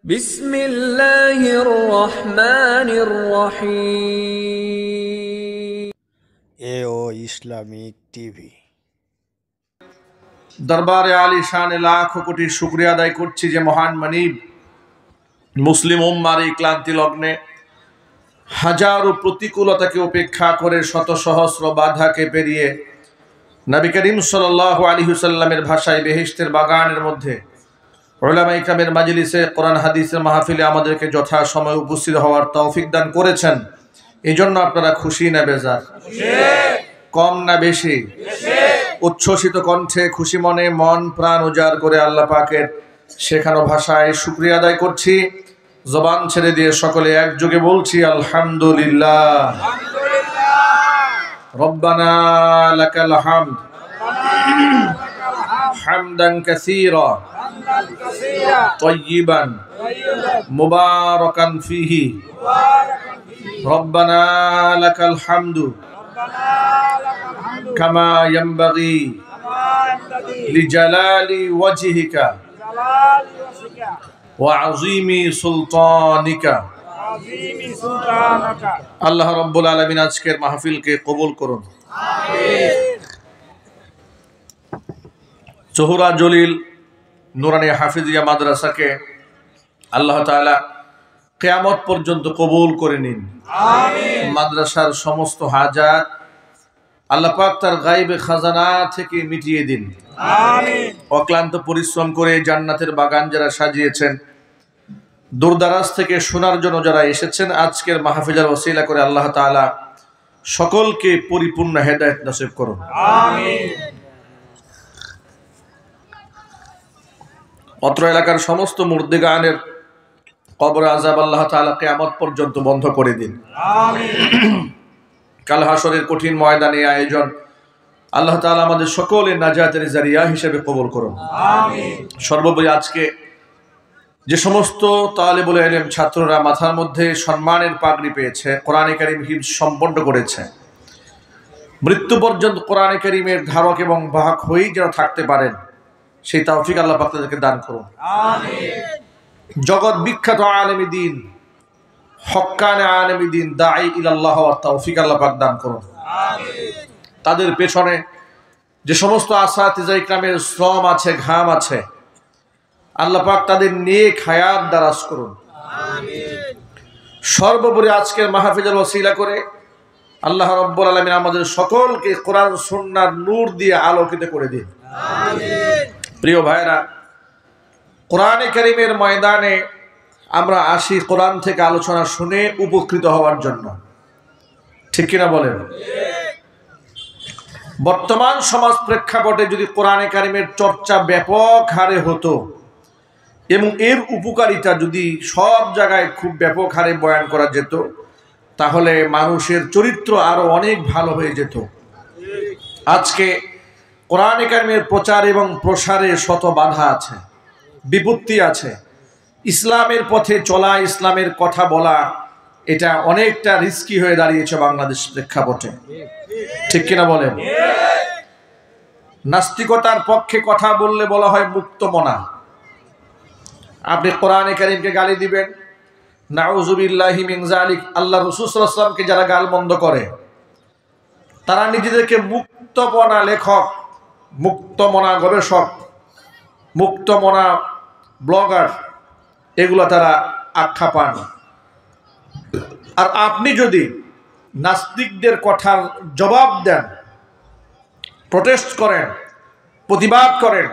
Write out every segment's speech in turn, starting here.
বিসমিল্লাহির রহমানির রহিম। এও ইসলামিক টিভি। দরবারে আলী শানে লাখ কোটি শুকরিয়া আদায় করছি যে মহান মানিব মুসলিম উম্মার এই ক্লান্তি লগ্নে হাজারো প্রতিকূলতাকে উপেক্ষা করে শত সহস্র বাধাকে পেরিয়ে নবী করিম সাল্লাল্লাহু আলাইহি ওয়াসাল্লামের ভাষায় বেহেশতের বাগানের মধ্যে উলামায়ে ইকরামের মাজলিসে কোরআন হাদিসের মাহফিলে আমাদেরকে যথা সময় উপস্থিত হওয়ার তৌফিক দান করেছেন। এই জন্য আপনারা খুশি না বেজার? কম না বেশি? উচ্ছ্বসিত কণ্ঠে খুশি মনে মন প্রাণ উজাড় করে আল্লাহ পাকের শেখানো ভাষায় শুকরিয়া আদায় করছি। জবান ছেড়ে দিয়ে সকলে একযোগে বলছি আলহামদুলিল্লাহ। রব্বানা লাকাল হামদ হামদান কাসীরা তাইয়িবান মুবারাকান ফীহি রব্বানা লাকাল হামদু কামা ইয়ানবাগি লিজালালি ওয়াজহিকা ওয়া আযীমি সুলতানিকা। আল্লাহ রাব্বুল আলামিন আজকের মাহফিলকে কবুল করুন। জোহরা জলিল নুরানি হাফিজিয়া মাদ্রাসাকে আল্লাহ তাআলা কিয়ামত পর্যন্ত কবুল করে নিন। মাদ্রাসার সমস্ত হাজাত আল্লাহ পাক তার গায়বে খাজানা থেকে মিটিয়ে দিন। অক্লান্ত পরিশ্রম করে জান্নাতের বাগান যারা সাজিয়েছেন, দূরদারাজ থেকে শোনার জন্য যারা এসেছেন, আজকের মাহফিলের ওসিলা করে আল্লাহ তাআলা সকলকে পরিপূর্ণ হেদায়েত নসিব করুন। অত্র এলাকার সমস্ত মুর্দিগানের কবর আযাব আল্লাহ তাআলা কিয়ামত পর্যন্ত বন্ধ করে দিন। কাল হাসরের কঠিন ময়দানে আয়োজন আল্লাহ তাআলা আমাদের সকলের নাজাতের জারিয়া হিসেবে কবুল করুন। সর্বোপরি আজকে যে সমস্ত তালেবুল ইলম ছাত্ররা মাথার মধ্যে সম্মানের পাগড়ি পেয়েছে, কোরআনে কারীম হিফজ সম্পন্ন করেছে, মৃত্যু পর্যন্ত কোরআনে কারীমের ধারক এবং বাহক হয়েই যেন থাকতে পারেন, সেই তৌফিক আল্লাহ পাক তাদেরকে দান করুন। জগৎ বিখ্যাত আলেমী দ্বীন, হক্কানে আলেমী দ্বীন, দাঈ ইলাল্লাহ ওয়া তৌফিক আল্লাহ পাক দান করুন। তাদের পেছনে যে সমস্ত আসাতিজা ইকরামের শ্রম আছে, ঘাম আছে, আল্লাহ পাক তাদের নেক হায়াত দারাজ করুন। সর্বোপরি আজকের মাহফিলের ওসিলা করে আল্লাহ রাব্বুল আলামিন আমাদের সকলকে কোরআন সুন্নাহর নূর দিয়ে আলোকিত করে দিন। প্রিয় ভাইরা, কোরআনে কারীমের ময়দানে আমরা আসি কোরআন থেকে আলোচনা শুনে উপকৃত হওয়ার জন্য, ঠিক কিনা বলেন? বর্তমান সমাজ প্রেক্ষাপটে যদি কোরআনে কারীমের চর্চা ব্যাপক হারে হতো এবং এর উপকারিতা যদি সব জায়গায় খুব ব্যাপক হারে বয়ান করা যেত, তাহলে মানুষের চরিত্র আরো অনেক ভালো হয়ে যেত। আজকে কোরআনে কারীমের প্রচার এবং প্রসারে শত বাধা আছে, বিপত্তি আছে। ইসলামের পথে চলা, ইসলামের কথা বলা, এটা অনেকটা রিস্কি হয়ে দাঁড়িয়েছে বাংলাদেশ প্রেক্ষাপটে, ঠিক কিনা বলেন? নাস্তিকতার পক্ষে কথা বললে বলা হয় মুক্তমনা। আপনি কোরআনে কারীমকে গালি দিবেন, নাউযুবিল্লাহি মিন যালিক। আল্লাহ রাসূল সাল্লাল্লাহু আলাইহি ওয়াসাল্লামকে যারা গালমন্দ করে, তারা নিজেদেরকে মুক্তমনা লেখক, মুক্তমনা গবেষক, মুক্তমনা ব্লগার, এগুলো তারা আখ্যা পান। আর আপনি যদি নাস্তিকদের কথার জবাব দেন, প্রটেস্ট করেন, প্রতিবাদ করেন,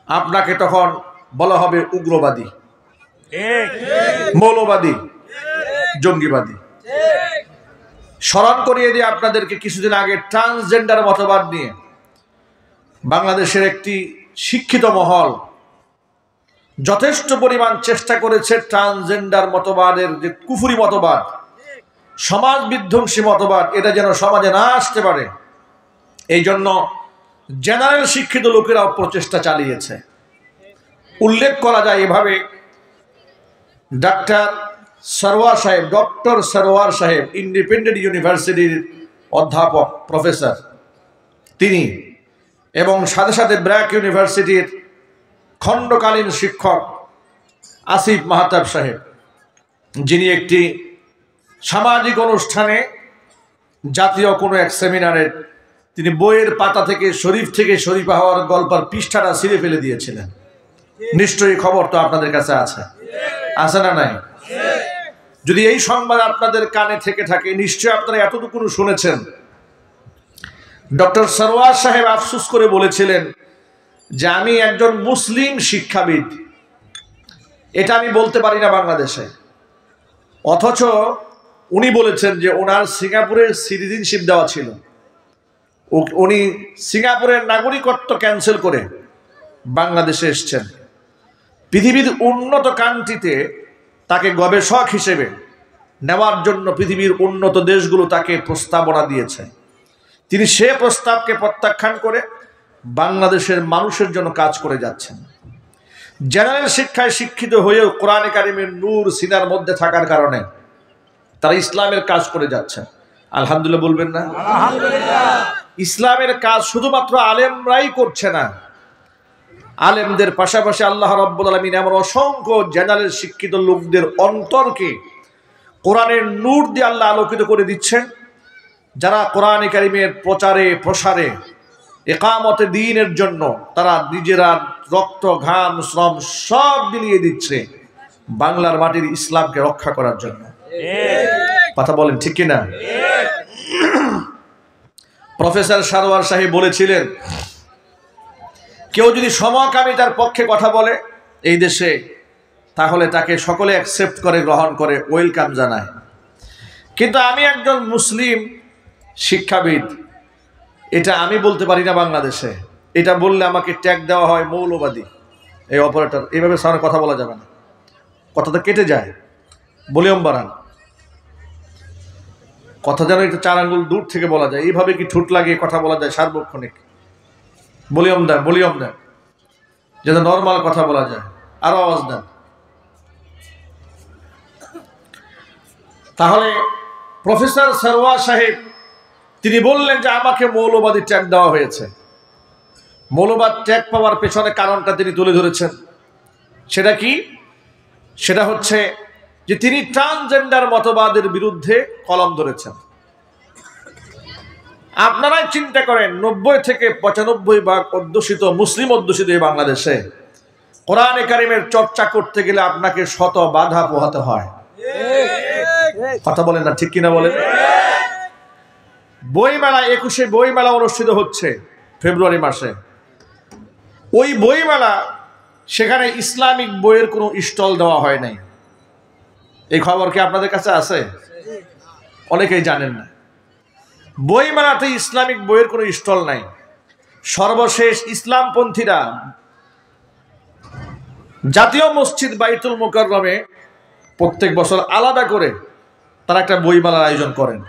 আপনাকে তখন বলা হবে উগ্রবাদী, মৌলবাদী, জঙ্গিবাদী। স্মরণ করিয়ে দিয়ে আপনাদেরকে কিছুদিন আগে ট্রান্সজেন্ডার মতবাদ নিয়ে বাংলাদেশের একটি শিক্ষিত মহল যথেষ্ট পরিমাণ চেষ্টা করেছে ট্রান্সজেন্ডার মতবাদের যে কুফরি মতবাদ, সমাজ বিধ্বংসী মতবাদ, এটা যেন সমাজে না আসতে পারে। এই জন্য জেনারেল শিক্ষিত লোকেরাও প্রচেষ্টা চালিয়েছে। উল্লেখ করা যায় এভাবে, ডক্টর সরওয়ার সাহেব ইন্ডিপেন্ডেন্ট ইউনিভার্সিটির অধ্যাপক, প্রফেসর তিনি, এবং সাথে সাথে ব্র্যাক ইউনিভার্সিটির খণ্ডকালীন শিক্ষক আসিফ মাহতাব সাহেব, যিনি একটি সামাজিক অনুষ্ঠানে জাতীয় কোনো এক সেমিনারে তিনি বইয়ের পাতা থেকে শরীফা হওয়ার গল্পের পৃষ্ঠাটা ছিঁড়ে ফেলে দিয়েছিলেন। নিশ্চয়ই খবর তো আপনাদের কাছে আছে, আছে না নাই? যদি এই সংবাদ আপনাদের কানে থেকে থাকে, নিশ্চয়ই আপনারা এতটুকু শুনেছেন, ডক্টর সরওয়ার সাহেব আফসোস করে বলেছিলেন যে আমি একজন মুসলিম শিক্ষাবিদ, এটা আমি বলতে পারি না বাংলাদেশে। অথচ উনি বলেছেন যে ওনার সিঙ্গাপুরের সিটিজেনশিপ দেওয়া ছিল, উনি সিঙ্গাপুরের নাগরিকত্ব ক্যান্সেল করে বাংলাদেশে এসছেন। পৃথিবীর উন্নত কান্ট্রিতে তাকে গবেষক হিসেবে নেওয়ার জন্য পৃথিবীর উন্নত দেশগুলো তাকে প্রস্তাবনা দিয়েছে। তিনি সে প্রস্তাবকে প্রত্যাখ্যান করে বাংলাদেশের মানুষের জন্য কাজ করে যাচ্ছেন। জেনারেল শিক্ষায় শিক্ষিত হয়েও কোরআনে কারিমের নূর সিনার মধ্যে থাকার কারণে তারা ইসলামের কাজ করে যাচ্ছেন। আলহামদুলিল্লাহ বলবেন না? ইসলামের কাজ শুধুমাত্র আলেমরাই করছে না, আলেমদের পাশাপাশি আল্লাহ রাব্বুল আলামিন এমন অসংখ্য জেনারেল শিক্ষিত লোকদের অন্তরকে কোরআনের নূর দিয়ে আল্লাহ আলোকিত করে দিচ্ছেন, যারা কোরআনে কারিমের প্রচারে প্রসারে ইকামতে দ্বীনের জন্য তারা নিজেরা রক্ত ঘাম শ্রম সব বিলিয়ে দিচ্ছে বাংলার মাটির ইসলামকে রক্ষা করার জন্য। কথা বলেন ঠিক কিনা? প্রফেসর সারোয়ার সাহেব বলেছিলেন, কেউ যদি সমকামিতার পক্ষে কথা বলে এই দেশে, তাহলে তাকে সকলে অ্যাকসেপ্ট করে, গ্রহণ করে, ওয়েলকাম জানায়। কিন্তু আমি একজন মুসলিম শিক্ষাবিদ, এটা আমি বলতে পারি না বাংলাদেশে। এটা বললে আমাকে ট্যাগ দেওয়া হয় মৌলবাদী, এই অপারেটর, এইভাবে সামনে কথা বলা যাবে না, কথাটা কেটে যায়। ভলিউম বাড়ান, কথা যেন একটু 4 আঙ্গুল দূর থেকে বলা যায়। এইভাবে কি ঠোঁট লাগিয়ে কথা বলা যায় সার্বক্ষণিক? ভলিউম দেন যাতে নর্মাল কথা বলা যায়। আরো আওয়াজ দেন। তাহলে প্রফেসর সরওয়ার সাহেব তিনি বললেন যে আমাকে মৌলবাদী ট্যাগ দেওয়া হয়েছে। মৌলবাদ ট্যাগ পাওয়ার পেছনে কারণটা তিনি তুলে ধরেছেন। সেটা কি? সেটা হচ্ছে যে তিনি ট্রান্সজেন্ডার মতবাদের বিরুদ্ধে কলম ধরেছেন। আপনারাই চিন্তা করেন, 90 থেকে 95% অধ্যুষিত, মুসলিম অধ্যুষিত এই বাংলাদেশে কোরআনে কারিমের চর্চা করতে গেলে আপনাকে শত বাধা পোহাতে হয়। কথা বলেন না ঠিক কিনা বলেন? বইমেলা 21শে বইমেলা অনুষ্ঠিত হচ্ছে ফেব্রুয়ারি মাসে। ওই বইমেলা, সেখানে ইসলামিক বইয়ের কোনো স্টল দেওয়া হয় নাই। এই খবর কি আপনাদের কাছে আছে? অনেকেই জানেন না। বইমেলাতে ইসলামিক বইয়ের কোনো স্টল নাই। সর্বশেষ ইসলামপন্থীরা জাতীয় মসজিদ বাইতুল মুকাররমে প্রত্যেক বছর আলাদা করে তারা একটা বইমেলার আয়োজন করেন।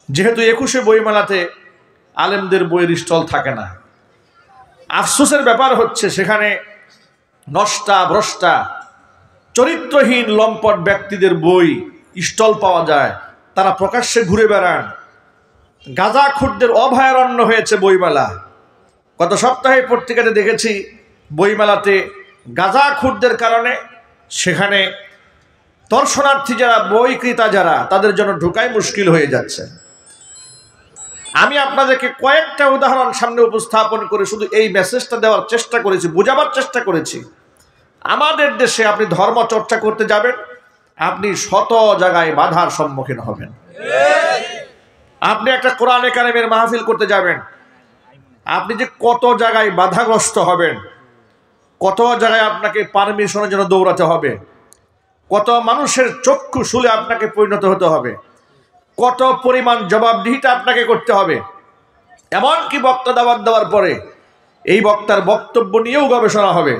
যেহেতু 21শে বইমেলাতে আলেমদের বইয়ের স্টল থাকে না। আফসোসের ব্যাপার হচ্ছে সেখানে নষ্টা ভ্রষ্টা চরিত্রহীন লম্পট ব্যক্তিদের বই স্টল পাওয়া যায়। তারা প্রকাশ্যে ঘুরে বেড়ান। গাঁজাখুরদের অভয়ারণ্য হয়েছে বইমেলা। গত সপ্তাহে পত্রিকাতে দেখেছি বইমেলাতে গাঁজাখুরদের কারণে সেখানে দর্শনার্থী যারা, বই ক্রেতা যারা, তাদের জন্য ঢোকাই মুশকিল হয়ে যাচ্ছে। আমি আপনাদেরকে কয়েকটা উদাহরণ সামনে উপস্থাপন করে শুধু এই মেসেজটা দেওয়ার চেষ্টা করেছি, বোঝাবার চেষ্টা করেছি। আমাদের দেশে আপনি ধর্ম চর্চা করতে যাবেন, আপনি শত জায়গায় বাধার সম্মুখীন হবেন। আপনি একটা কোরআনে কারিমের মাহফিল করতে যাবেন, আপনি যে কত জায়গায় বাধাগ্রস্ত হবেন, কত জায়গায় আপনাকে পারমিশনের জন্য দৌড়াতে হবে, কত মানুষের চক্ষু শুলে আপনাকে পরিণত হতে হবে, কত পরিমাণ জবাবদিহিতা আপনাকে করতে হবে। এমনকি বক্তা দাওয়াত দেওয়ার পরে এই বক্তার বক্তব্য নিয়েও গবেষণা হবে।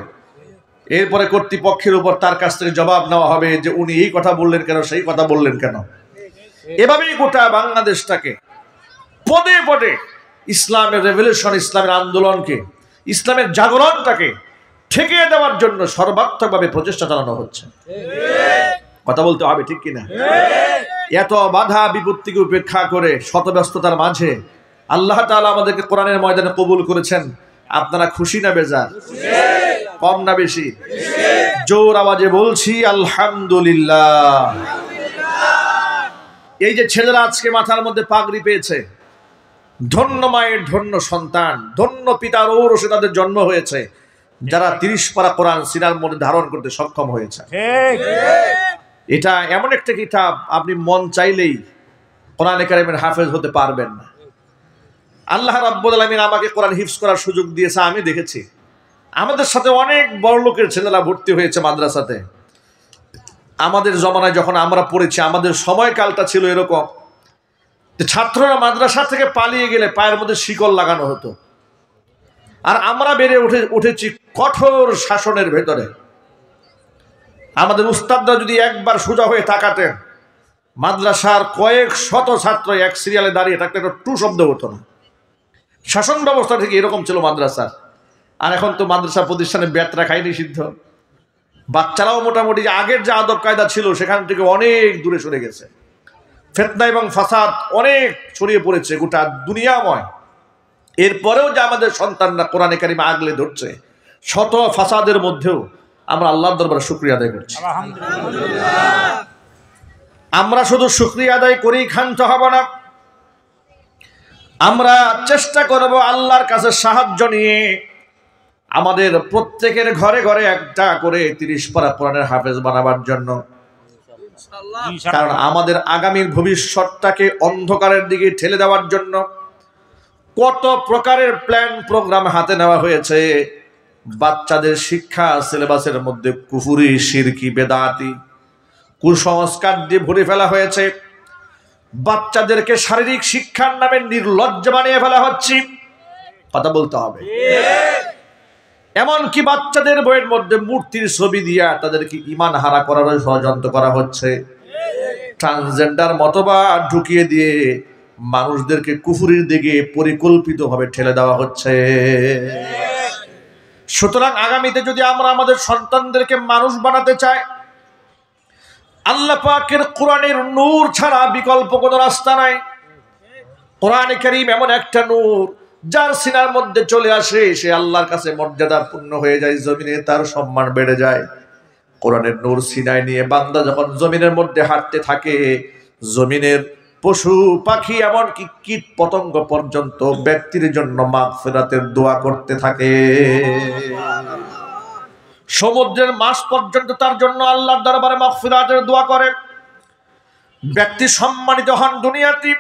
এরপরে কর্তৃপক্ষের উপর তার কাছ থেকে জবাব নেওয়া হবে যে উনি এই কথা বললেন কেন, সেই কথা বললেন কেন। এভাবেই গোটা বাংলাদেশটাকে পদে পদে ইসলামের রেভলিউশন, ইসলামের আন্দোলনকে, ইসলামের জাগরণটাকে ঠেকিয়ে দেওয়ার জন্য সর্বাত্মকভাবে প্রচেষ্টা চালানো হচ্ছে। কথা বলতে হবে ঠিক কিনা? এত বাধা বিপত্তিকে উপেক্ষা করে শত ব্যস্ততার মাঝে আল্লাহ তাআলা আমাদেরকে কোরআনের ময়দানে কবুল করেছেন। আপনারা খুশি না বেজার? কম না বেশি? জোর আওয়াজে বলছি আলহামদুলিল্লাহ। এই যে ছেলেরা আজকে মাথার মধ্যে পাগড়ি পেয়েছে, ধন্য মায়ের ধন্য সন্তান, ধন্য পিতার ঔরসে তাদের জন্ম হয়েছে, যারা 30 পারা কোরআন সিনার মধ্যে ধারণ করতে সক্ষম হয়েছে। এটা এমন একটা কিতাব, আপনি মন চাইলেই কোরআনে কারিমের হাফেজ হতে পারবেন না। আল্লাহ রাব্বুল আলামিন আমাকে কোরআন হিফজ করার সুযোগ দিয়েছে। আমি দেখেছি আমাদের সাথে অনেক বড় লোকের ছেলেরা ভর্তি হয়েছে মাদ্রাসাতে। আমাদের জমানায় যখন আমরা পড়েছি, আমাদের সময়কালটা ছিল এরকম, ছাত্ররা মাদ্রাসা থেকে পালিয়ে গেলে পায়ের মধ্যে শিকল লাগানো হতো। আর আমরা বেড়ে উঠেছি কঠোর শাসনের ভেতরে। আমাদের উস্তাদরা যদি একবার সোজা হয়ে তাকাতেন, মাদ্রাসার কয়েক শত ছাত্র এক সিরিয়ালে দাঁড়িয়ে থাকতে একটা টু শব্দ হতো না। শাসন ব্যবস্থা থেকে এরকম ছিল মাদ্রাসার। আর এখন তো মাদ্রাসা প্রতিষ্ঠানে বেতরা খাই নিষিদ্ধ। বাচ্চারাও মোটামুটি আগের যে আদব কায়দা ছিল সেখান থেকে অনেক দূরে সরে গেছে। ফিতনা এবং ফাসাদ অনেক ছড়িয়ে পড়েছে গোটা দুনিয়াময়। এরপরেও যে আমাদের সন্তানরা কোরআনে কারিমে আগলে ধরছে, শত ফাসাদের মধ্যেও আমরা আল্লাহর দরবারে শুকরিয়া আদায় করছি। আমরা শুধু শুকরিয়া আদায় করেই ক্ষান্ত হব না, আমরা চেষ্টা করব আল্লাহর কাছে সাহায্য নিয়ে আমাদের প্রত্যেকের ঘরে ঘরে একটা করে 30 পারা কোরআনের হাফেজ বানাবার জন্য। কারণ আমাদের আগামীর ভবিষ্যৎটাকে অন্ধকারের দিকে ঠেলে দেওয়ার জন্য কত প্রকারের প্ল্যান প্রোগ্রাম হাতে নেওয়া হয়েছে। বাচ্চাদের শিক্ষা সিলেবাসের মধ্যে কুফরি, শিরকি, বেদাতি, কুসংস্কার দিয়ে ভরে ফেলা হয়েছে। বাচ্চাদেরকে শারীরিক শিক্ষার নামে নির্লজ্জ বানিয়ে ফেলা হচ্ছে। কথা বলতে হবে। এমনকি বাচ্চাদের বইয়ের মধ্যে মূর্তির ছবি দিয়া তাদেরকে ঈমান হারা করার ষড়যন্ত্র করা হচ্ছে। ট্রান্সজেন্ডার মতবাদ ঢুকিয়ে দিয়ে মানুষদেরকে কুফরির দিকে পরিকল্পিতভাবে ঠেলে দেওয়া হচ্ছে। সুতরাং আগামীতে যদি আমরা আমাদের সন্তানদেরকে মানুষ বানাতে চাই, আল্লাহ পাকের কোরআনের নূর ছাড়া বিকল্প কোনো রাস্তা নাই। কোরআনে কারীম এমন একটা নূর, যার সিনার মধ্যে চলে আসে সে আল্লাহর কাছে মর্যাদাপূর্ণ হয়ে যায়, জমিনে তার সম্মান বেড়ে যায়। কোরআনের নূর সিনায় নিয়ে বান্দা যখন জমিনের মধ্যে হাঁটতে থাকে, জমিনের পশু পাখি এমনকি কীট পতঙ্গ পর্যন্ত ব্যক্তির জন্য মাগফিরাতের দোয়া করতে থাকে। সমুদ্রের মাছ পর্যন্ত তার জন্য আল্লাহর দরবারে মাগফিরাতের দোয়া করে। ব্যক্তি সম্মানিত হন দুনিয়াতে,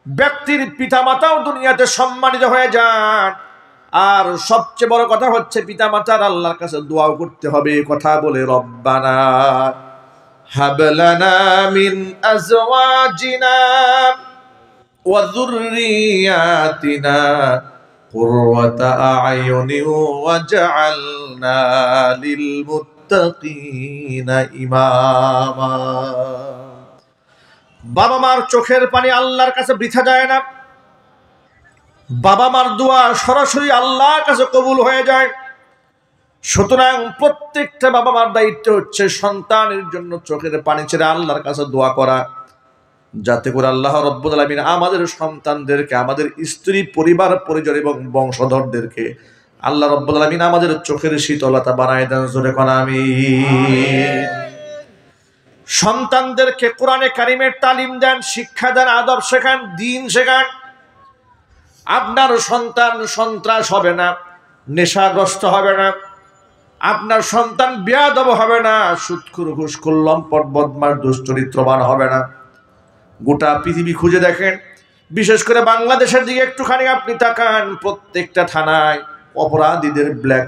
ব্যক্তির পিতামাতাও দুনিয়াতে সম্মানিত হয়ে যান। আর সবচেয়ে বড় কথা হচ্ছে পিতামাতার আল্লাহর কাছে দোয়াও করতে হবে। কথা বলে রব্বানা হাবলানা মিন আজওয়াজিনা ওয়া যুররিয়াতিনা কুররাতা আ'য়ুনি ওয়াজআলনা লিল মুত্তাকিনা ইমামা। বাবা মার চোখের পানি আল্লাহর কাছে বৃথা যায় না। বাবা মার দোয়া সরাসরি আল্লাহর কাছে কবুল হয়ে যায়। সুতরাং প্রত্যেকটা বাবা মার দায়িত্ব হচ্ছে সন্তানের জন্য চোখের পানি ছেড়ে আল্লাহর কাছে দোয়া করা, যাতে করে আল্লাহ রাব্বুল আলামিন আমাদের সন্তানদেরকে, আমাদের স্ত্রী, পরিবার, পরিজন এবং বংশধরদেরকে আল্লাহ রাব্বুল আলামিন আমাদের চোখের শীতলতা বানায় দেন। জোরে কোন আমিন। সন্তানদেরকে কোরআনে কারিমের তালিম দেন, শিক্ষা দেন, আদব শেখান, দ্বীন শেখান। আপনার সন্তান সন্ত্রাস হবে না, নেশাগ্রস্ত হবে না, আপনার সন্তান বেয়াদব হবে না, সুদখোর, ঘুষখোর, লম্পট, বদমাশ, দুশ্চরিত্রবান হবে না। গোটা পৃথিবী খুঁজে দেখেন, বিশেষ করে বাংলাদেশের দিকে একটুখানি আপনি তাকান, প্রত্যেকটা থানায় অপরাধীদের ব্ল্যাক